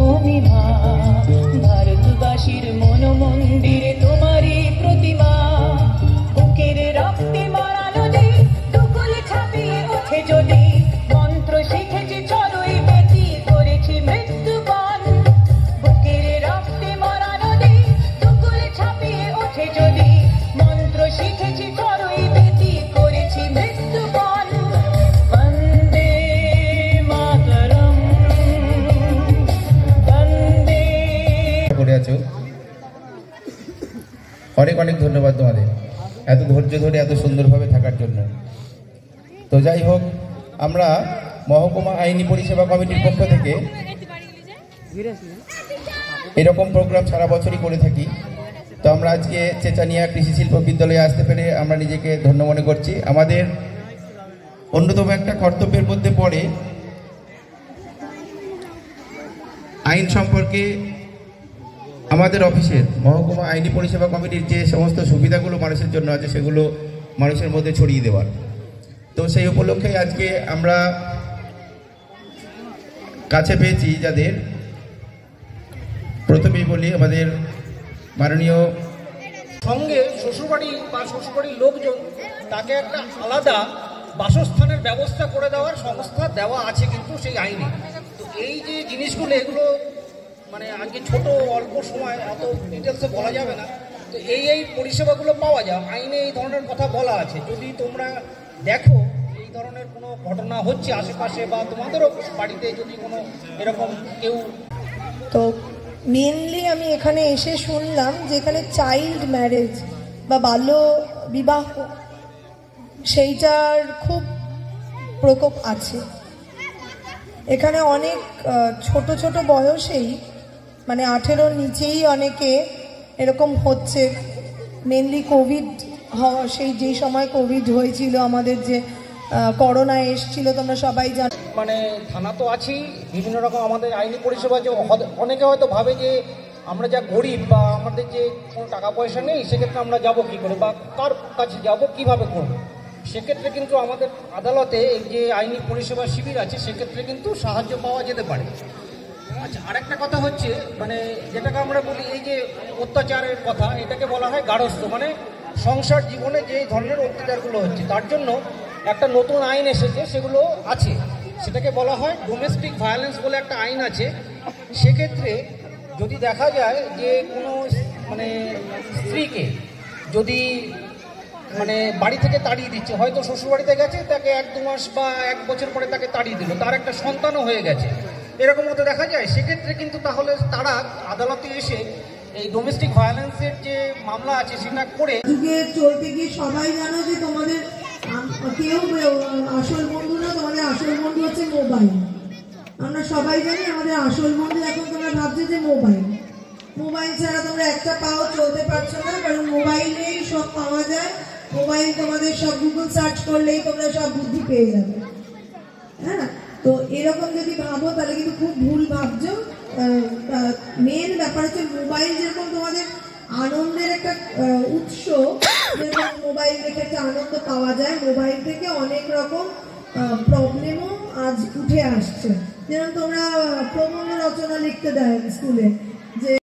মহিমা, ভারতবাসীর মন মন্দিরে তোমারই প্রতিমা। বুকের রক্তে মারা নদী দুকুল ছাপিয়ে ওঠে যদি, মন্ত্র শিখেছি চড়ুই বেটি করেছি মৃত্যুবরণ। বুকের রক্তে মারা নদী দুকুল ছাপিয়ে ওঠে যদি, মন্ত্র শিখেছি চড়ুই বেটি করেছি মৃত্যুবরণ। বন্দে মাতরম, বন্দে। করে আছো, অনেক অনেক ধন্যবাদ তোমাদের এত ধৈর্য ধরে এত সুন্দরভাবে থাকার জন্য। তো যাই হোক, আমরা মহকুমা আইনি পরিষেবা কমিটির পক্ষ থেকে এরকম প্রোগ্রাম সারা বছরই করে থাকি। তো আমরা আজকে চেচানিয়া কৃষি শিল্প বিদ্যালয়ে আসতে পেরে আমরা নিজেকে ধন্য মনে করছি। আমাদের অন্যতম একটা কর্তব্যের মধ্যে পড়ে আইন সম্পর্কে আমাদের অফিসের মহকুমা আইনি পরিষেবা কমিটির যে সমস্ত সুবিধাগুলো মানুষের জন্য আছে সেগুলো মানুষের মধ্যে ছড়িয়ে দেওয়ার। তো সেই উপলক্ষে আজকে আমরা কাছে পেয়েছি যাদের, প্রথমেই বলি আমাদের মাননীয় সঙ্গে শ্বশুরবাড়ি বা শ্বশুরবাড়ির লোকজন তাকে একটা আলাদা বাসস্থানের ব্যবস্থা করে দেওয়ার সংস্থা দেওয়া আছে কিন্তু সেই আইনে। তো এই যে জিনিসগুলো এগুলো মানে আজকে ছোট অল্প সময় অত ডিটেলসে বলা যাবে না। তো এই পরিষেবাগুলো পাওয়া যায় আইনে, এই ধরনের কথা বলা আছে। যদি তোমরা দেখো এই ধরনের কোনো ঘটনা হচ্ছে আশেপাশে বা তোমাদেরও বাড়িতে যদি কোনো এরকম কেউ, তো মেনলি আমি এখানে এসে শুনলাম যে এখানে চাইল্ড ম্যারেজ বা বাল্য বিবাহ সেইটার খুব প্রকোপ আছে এখানে। অনেক ছোট ছোট বয়সেই মানে 18-র নিচেই অনেকে এরকম হচ্ছে। মেনলি কোভিড হওয়া, সেই যেই সময় কোভিড হয়েছিল, আমাদের যে করোনা এসছিল তোমরা সবাই জানো। মানে থানা তো আছেই, বিভিন্ন রকম আমাদের আইনি পরিষেবা। যে অনেকে হয়তো ভাবে যে আমরা যা গরিব বা আমাদের যে কোনো টাকা পয়সা নেই, সেক্ষেত্রে আমরা যাব কী করে বা কার কাছে যাব, কীভাবে করব। সেক্ষেত্রে কিন্তু আমাদের আদালতে এই যে আইনি পরিষেবা শিবির আছে, সেক্ষেত্রে কিন্তু সাহায্য পাওয়া যেতে পারে। আচ্ছা, আরেকটা কথা হচ্ছে মানে যেটাকে আমরা বলি এই যে অত্যাচারের কথা, এটাকে বলা হয় গার্হস্থ্য, মানে সংসার জীবনে যে ধরনের অত্যাচারগুলো হচ্ছে তার জন্য একটা নতুন আইন এসেছে, সেগুলো আছে। সেটাকে বলা হয় ডোমেস্টিক ভায়োলেন্স বলে একটা আইন আছে। সেক্ষেত্রে যদি দেখা যায় যে কোনো মানে স্ত্রীকে যদি মানে বাড়ি থেকে তাড়িয়ে দিচ্ছে, হয়তো শ্বশুরবাড়িতে গেছে, তাকে 1-2 মাস বা 1 বছর পরে তাকে তাড়িয়ে দিল, তার একটা সন্তানও হয়ে গেছে, এরকম মতো দেখা যায়। সেক্ষেত্রে কিন্তু তাহলে তারা আদালতে এসে এই ডোমেস্টিক ভায়োলেন্সের যে মামলা আছে সেটা করে। যুগে চলতে গিয়ে সবাই জানো যে তোমাদের কেউ আসল বন্ধু না, তোমাদের আসল বন্ধু হচ্ছে মোবাইল। আমরা সবাই জানি আমাদের আসল বন্ধু এখন তোমরা ভাবছো যে মোবাইল। মোবাইল ছাড়া তোমরা একটা পাও চলতে পারছো না, কারণ মোবাইলেই সব পাওয়া যায়। মোবাইল তোমাদের সব গুগল সার্চ করলেই তোমরা সব বুদ্ধি পেয়ে যাবে। হ্যাঁ, তো এরকম যদি ভাবো তাহলে কিন্তু খুব ভুল ভাবছো। মেন ব্যাপার হচ্ছে মোবাইল যেরকম তোমাদের আনন্দের একটা উৎস, যেরকম মোবাইল থেকে একটা আনন্দ পাওয়া যায়, মোবাইল থেকে অনেক রকম প্রবলেমও আজ উঠে আসছে। যেরকম তোমরা প্রবন্ধ রচনা লিখতে দেয় স্কুলে, যে